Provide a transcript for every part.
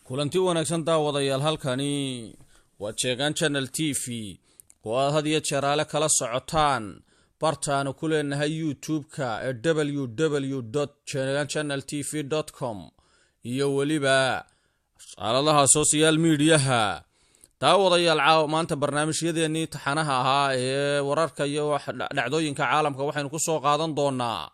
kulanti wanaagsan daawadayaal halkani waa Jeegan Channel TV oo aad hadiya jeeraale kala socotaan bartaanu ku leenahay YouTube-ka ee www.jeeganchanneltv.com iyo waliba aaladaha social media-ha. daawadayaal maanta barnaamijyadeennii taxanaha ahaa ee wararka iyo dhacdooyinka caalamka waxaynu ku soo qaadan doonaa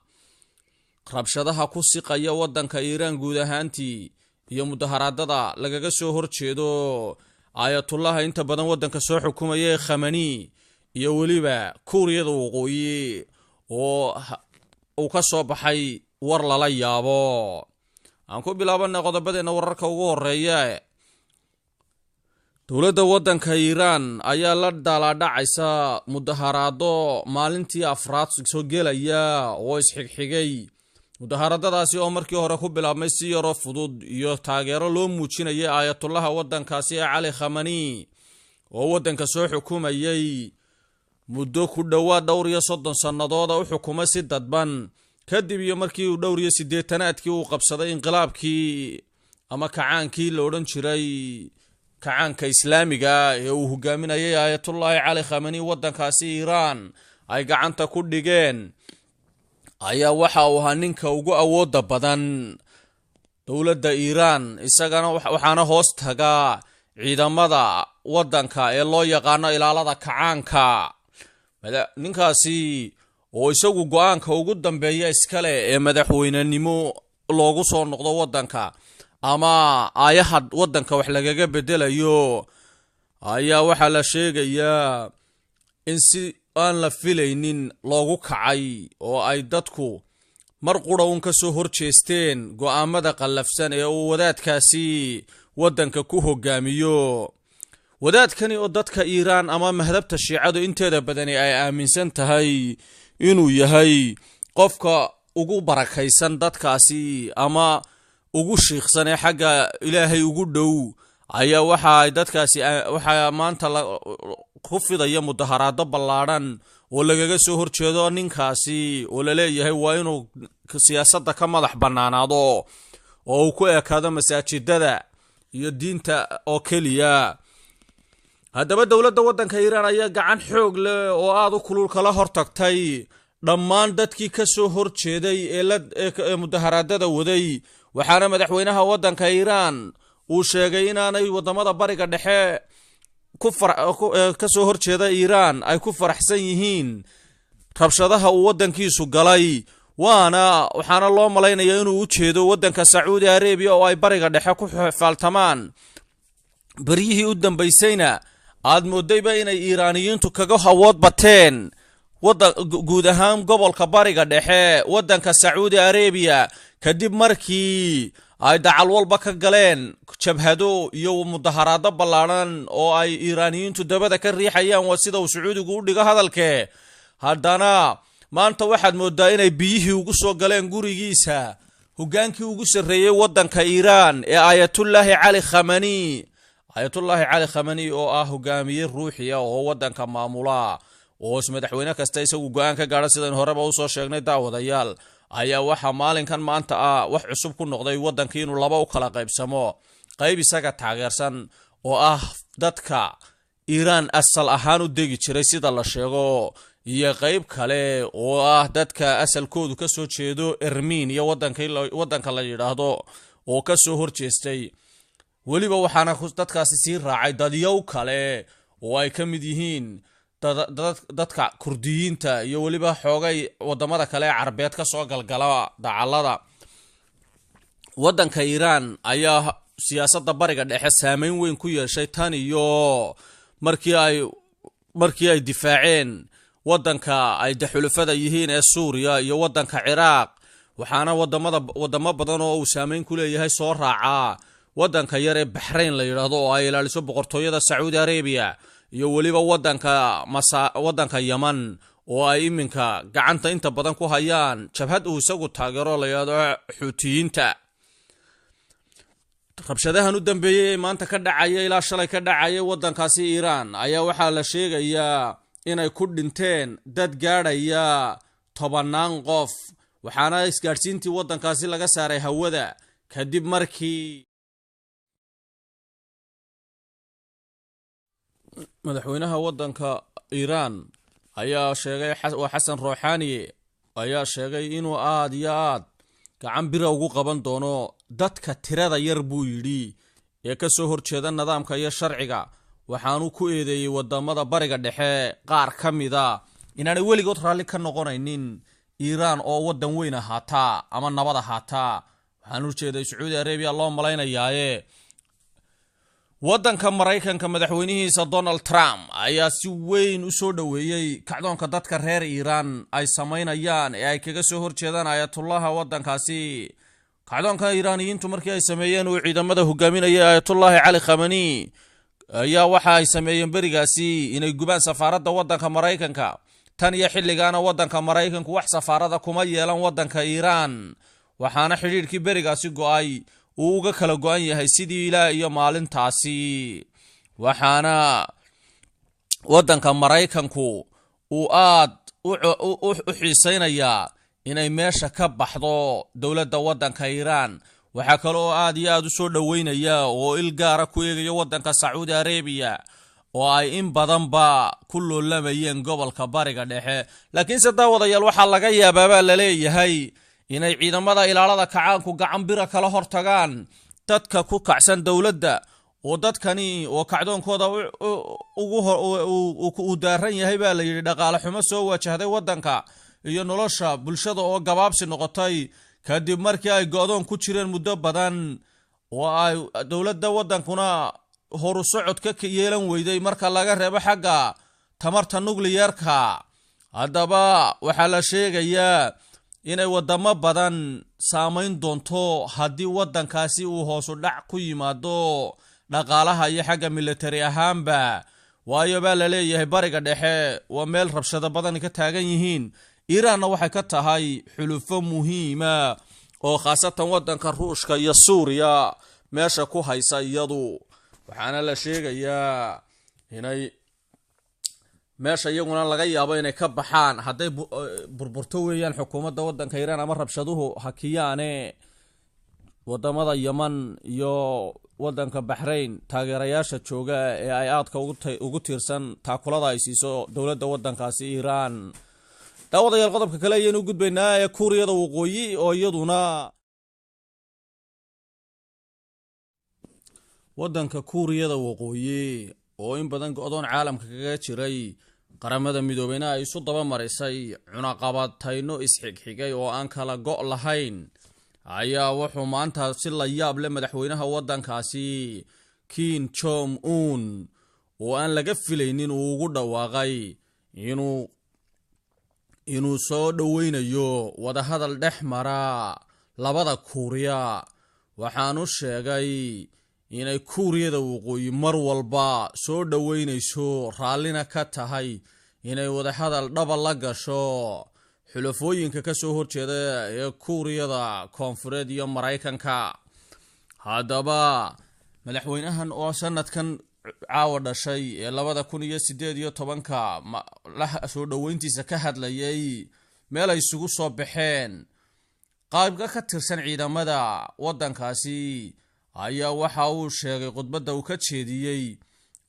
rabshadaha ku siqaya wadanka Iran guud ahaantii iyo mudaharaadada lagaga soo horjeedo ayatullah inta badan wadanka soo xukumayay Khamenei iyo waliba Kuuriyada Waqooyi oo uu ka soo baxay war lala yaabo. aan ku bilaabana qodobadeena wararka ugu horeeya. dawladda wadanka Iran ayaa la dhacaysa mudaharaado maalintii afraad soo gelaya oo isxigxigay. mudaharaadadaasi oo markii hore ku bilaabmay si yaro fudud iyo taageero loo muujinayay ayatullah wadankaasi Ali Khamenei oo wadanka soo xukumayay muddo ku dhawaad dhowr iyo 30 sanadood oo xukumay si dadban kadib iyo markii uu dhowr iyo 80aadkii uu qabsaday inqilaabkii ama kacaankii la oran jiray kacaanka islaamiga ee uu hogaaminayay ayatullah Ali Khamenei wadankaasi Iran ay gacanta ku dhigeen ayaa waxa uu ahaa ninka ugu awooda badan dawladda Iran isagana waxaana hoos taga ciidamada wadanka ee loo yaqaan ilaalada kacaanka. ninkaasi oo isagu go'aanka ugu dambeeya iskale ee madaxweynenimo loogu soo noqdo wadanka ama ayaha wadanka wax lagaga bedelayo ayaa waxa la sheegayaa in si aan la filaynin loogu kacay oo ay dadku mar quraun ka soo horjeesteen go'aamada qallafsan ee uu wadaadkaasi wadanka ku hogaamiyo. wadaadkani oo dadka Iran ama mahdabta shiicadu inteeda badan ay aaminsan tahay inuu yahay qofka ugu barakaysan dadkaasi ama ugu shiikhsan ee xagga Ilaahay ugu dhow ayaa waxa ay dadkaasi waxa maanta ku fidaya mudaharaado ballaaran oo lagaga soo horjeedo ninkaasi oo la leeyahay waa inuu siyaasadda ka madax banaanaado oo uu ku ekaado masaajidada iyo diinta oo kaliya. haddaba dawladda wadanka Iran ayaa gacan xoog leh oo aad u kulul kala hortagtay dhammaan dadkii ka soo horjeeday ee mudaharaadada waday, waxaana madaxweynaha wadanka Iran uu sheegay inaanay wadamada bariga dhexe ka soo horjeeda Iran ay ku faraxsan yihiin rabshadaha uu wadankiisu galay, waxaana loo malaynayaa inuu u jeedo wadanka Saudi Arabia oo ay bariga dhexe ku xifaaltamaan. bariyihii u dambeysayna aad moodayba inay Iiraaniyiintu kaga hawood bateen guud ahaan gobolka bariga dhexe wadanka Saudi Arabia kadib markii ay dacal walba ka galeen jabhado iyo mudaharaado ballaaran oo ay Iiraaniyiintu dabada ka riixayaan waa sida uu Sacuudigu u dhigo hadalke. haddana maanta waxaad moodaa inay biyihii ugu soo galeen gurigiisa hogaankii ugu sarreeyay wadanka Iran ee ayatullah Ali Khamenei. ayatullah Ali Khamenei oo ah hogaamiye ruuxiya oo wadanka maamula oo madaxweyne kasta isagu go'aan ka gaara sidaan horeba u soo sheegnay daawadayaal ayaa waxa maalinkan maanta wax cusub ku noqday wadanka inuu laba u kala qaybsamo, qayb isaga taageersan oo ah dadka Iran asal ahaan u degi jiray sida la sheego iyo qayb kale oo ah dadka asalkoodu ka soo jeedo Armenia wadanka la yiraahdo oo ka soo horjeestay. waliba waxaana dadkaasi sii raacay dadyow kale oo ay ka mid yihiin dadka Kurdiyiinta iyo waliba xoogay wadamada kale Carabeed ka soo galgala dacalada. wadanka Iran ayaa siyaasadda bariga dhexe saameyn weyn ku yeeshay tan iyo markii ay difaaceen wadanka ay xulafada yihiin ee Suuriya iyo wadanka Ciraaq, waxaana wadamo badan oo uu saameyn ku leeyahay soo raaca wadanka yar ee Bahrain la yiraahdo oo ay ilaaliso boqortooyada Saudi Arabia iyo waliba wadanka Yemen oo ay iminka gacanta inta badan ku hayaan jabhad uu isagu taageero la yiraahdo Xuutiyiinta. rabshadahan u dambeeyay maanta ka dhacaya ilaa shalay ka dhacaya wadankaasi Iran ayaa waxa la sheegayaa inay ku dhinteen dad gaadhaya 10 qof, waxaana isgaarsiintii wadankaasi laga saaray hawada kadib markii madaxweynaha waddanka Iiraan ayaa sheegay Xasan Rouhani ayaa sheegay inuu aad iyo aad gacan bira ugu qaban doono dadka tirada yar buu yidhi ee ka soo horjeeda nidaamka iyo sharciga waxaanu ku eedeeyay wadamada bariga dhexe qaar ka mida inaanay weligood raalli ka noqonaynin Iiraan oo wadan weyn ahaataa ama nabad ahaataa waxaanu jeeday Saudi Arabia loo malaynayaa waddanka Mareykanka madaxweynihiisa Donald Trump ayaa si weyn u soo dhaweeyay kacdoonka dadka reer Iiraan ay sameynayaan ee ay kaga soo horjeedaan Ayatullaha waddankaasi kacdoonka Iiraaniyiintu markii ay sameeyeen oo ciidamada hogaaminaya Ayatullah Ali Khamenei ayaa waxa ay sameeyeen barigaasi inay gubaan safaaradda waddanka Mareykanka tan iyo xilligaana waddanka Mareykanku wax safaarada kuma yeelan waddanka Iiraan waxaana xiriirkii barigaasi go'ay uu uga kala go'an yahay sidii ilaa iyo maalintaasi waxaana waddanka Mareykanku uu aad u xiiseynaya inay meesha ka baxdo dawladda waddanka Iiraan waxa kale oo aad iyo aad u soo dhaweynaya oo il gaara ku eegaya waddanka Saudi Arabia oo ay in badanba ku loolamayeen gobolka bariga dhexe laakiin sadawadayaal waxa laga yaabaa la leeyahay inay ciidamada ilaalada kacaanku gacan bira kala hortagaan dadka ku kacsan dawladda oo dadkani oo kacdoonkooda ugu daaran yahay baa la yiri dhaqaale xumo soo wajahday waddanka iyo nolosha bulshada oo gabaabsi noqotay kadib markii ay go'doon ku jireen muddo badan oo ay dawladda waddankuna horu socod ka yeelan weyday marka laga reebo xagga tamarta nuclearka haddaba waxa la sheegayaa inay wadamo badan saameyn doonto haddii waddankaasi uu hoos u dhac ku yimaado dhaqaalaha iyo xagga military ahaanba waayo baa la leeyahay bariga dhexe waa meel rabshado badan ka taagan yihiin Iiraanna waxay ka tahay xulufo muhiima oo khaasatan waddanka Ruushka iyo Suuriya meesha ku haysa iyadu waxaana la sheegayaa inay meesha iyaguna laga yaabo inay ka baxaan haday burburto weeyaan xukuumadda waddanka Iiraan ama rabshaduhu hakiyaane wadamada Yemen iyo waddanka Bahrain taageerayaasha jooga ee ay aadka ugu tiirsan taakulada ay siiso dawladda waddankaasi Iiraan daawadayaal qodobka kale ayaynu gudbaynaa ee Kuuriyada Waqooyi oo iyaduna waddanka Kuuriyada Waqooyi oo in badan go'doon caalamka kaga jiray qaramada midoobeyna ay isu daba marisay cunaqabatayno isxigxigay oo aan kala go' lahayn ayaa wuxuu maanta si la yaab leh madaxweynaha waddankaasi Kim Jong Un oo aan laga filaynin uu ugu dhawaaqay inuu soo dhaweynayo wada hadal dhex mara labada Kuuriya waxaanu sheegay inay Kuuriyada Waqooyi mar walba soo dhaweynayso raallina ka tahay inay wada hadal dhaba la gasho xulafooyinka ka soo horjeeda ee Kuuriyada Koonfureed iyo Mareykanka haddaba madaxweynahan oo sanadkan caawa dhashay ee 2018 la soo dhaweyntiisa ka hadlayay meel ay isugu soo baxeen qaybka ka tirsan ciidamada waddankaasi ayaa waxa uu sheegay khudbadda uu ka jeediyay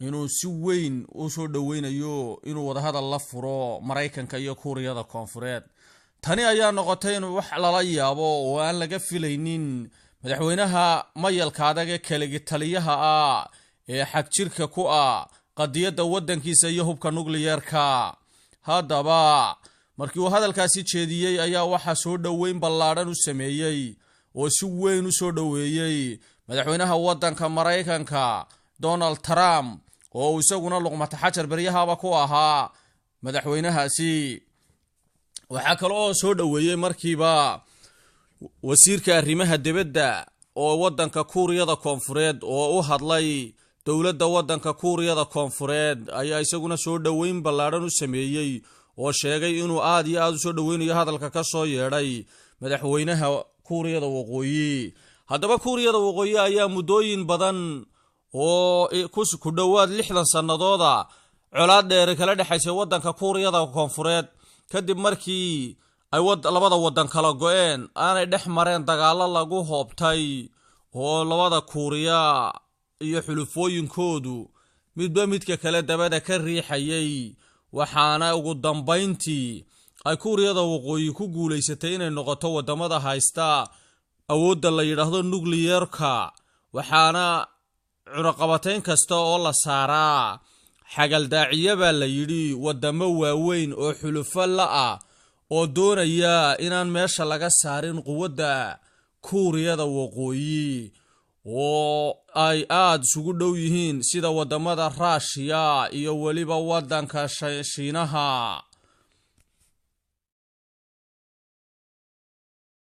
inuu si weyn u soo dhaweynayo inuu wada hadal la furo Mareykanka iyo Kuuriyada Koonfureed tani ayaa noqotay in wax lala yaabo oo aan laga filaynin madaxweynaha mayalka adag ee kaliya taliyaha ee xaq jirka ku qadiyada waddankiisa iyo hubka nuclearka haddaba markii uu hadalkaasi jeediyay ayaa waxa soo dhaweyn ballaaran u sameeyay oo si weyn u soo dhaweeyay madaxweynaha waddanka Mareykanka Donald Trump oo isaguna luqmata xajar bariyahaba ku ahaa madaxweynahaasi waxa kale oo soo dhaweeyay markiiba wasiirka arrimaha dibadda oo waddanka Kuuriyada Koonfureed oo u hadlay dawladda waddanka Kuuriyada Koonfureed ayaa isaguna soo dhaweyn ballaaran u sameeyay oo sheegay inuu aad iyo aad u soo dhaweynayo hadalka ka soo yeedhay madaxweynaha Kuuriyada Waqooyi haddaba Kuuriyada Waqooyi ayaa muddooyin badan oo ku dhawaad 60 sanadooda colaad dheer kala dhaxaysay waddanka Kuuriyada Koonfureed kadib markii ay labada waddan kala go'een aanay dhex mareen dagaalo lagu hoobtay oo labada Kuuriya iyo xulufooyinkoodu midba midka kale dabada ka riixayay waxaana ugu dambayntii ay Kuuriyada Waqooyi ku guuleysatay inay noqoto wadamada haysta awoodda la yiraahdo nuclear-ka waxaana cunaqabatayn kasta oo la saaraa xagaldaaciye baa la yidhi wadamo waaweyn oo xulufo la ah oo doonaya inaan meesha laga saarin quwadda Kuuriyada Waqooyi oo ay aad isugu dhow yihiin sida wadamada Russia iyo waliba wadanka Shiinaha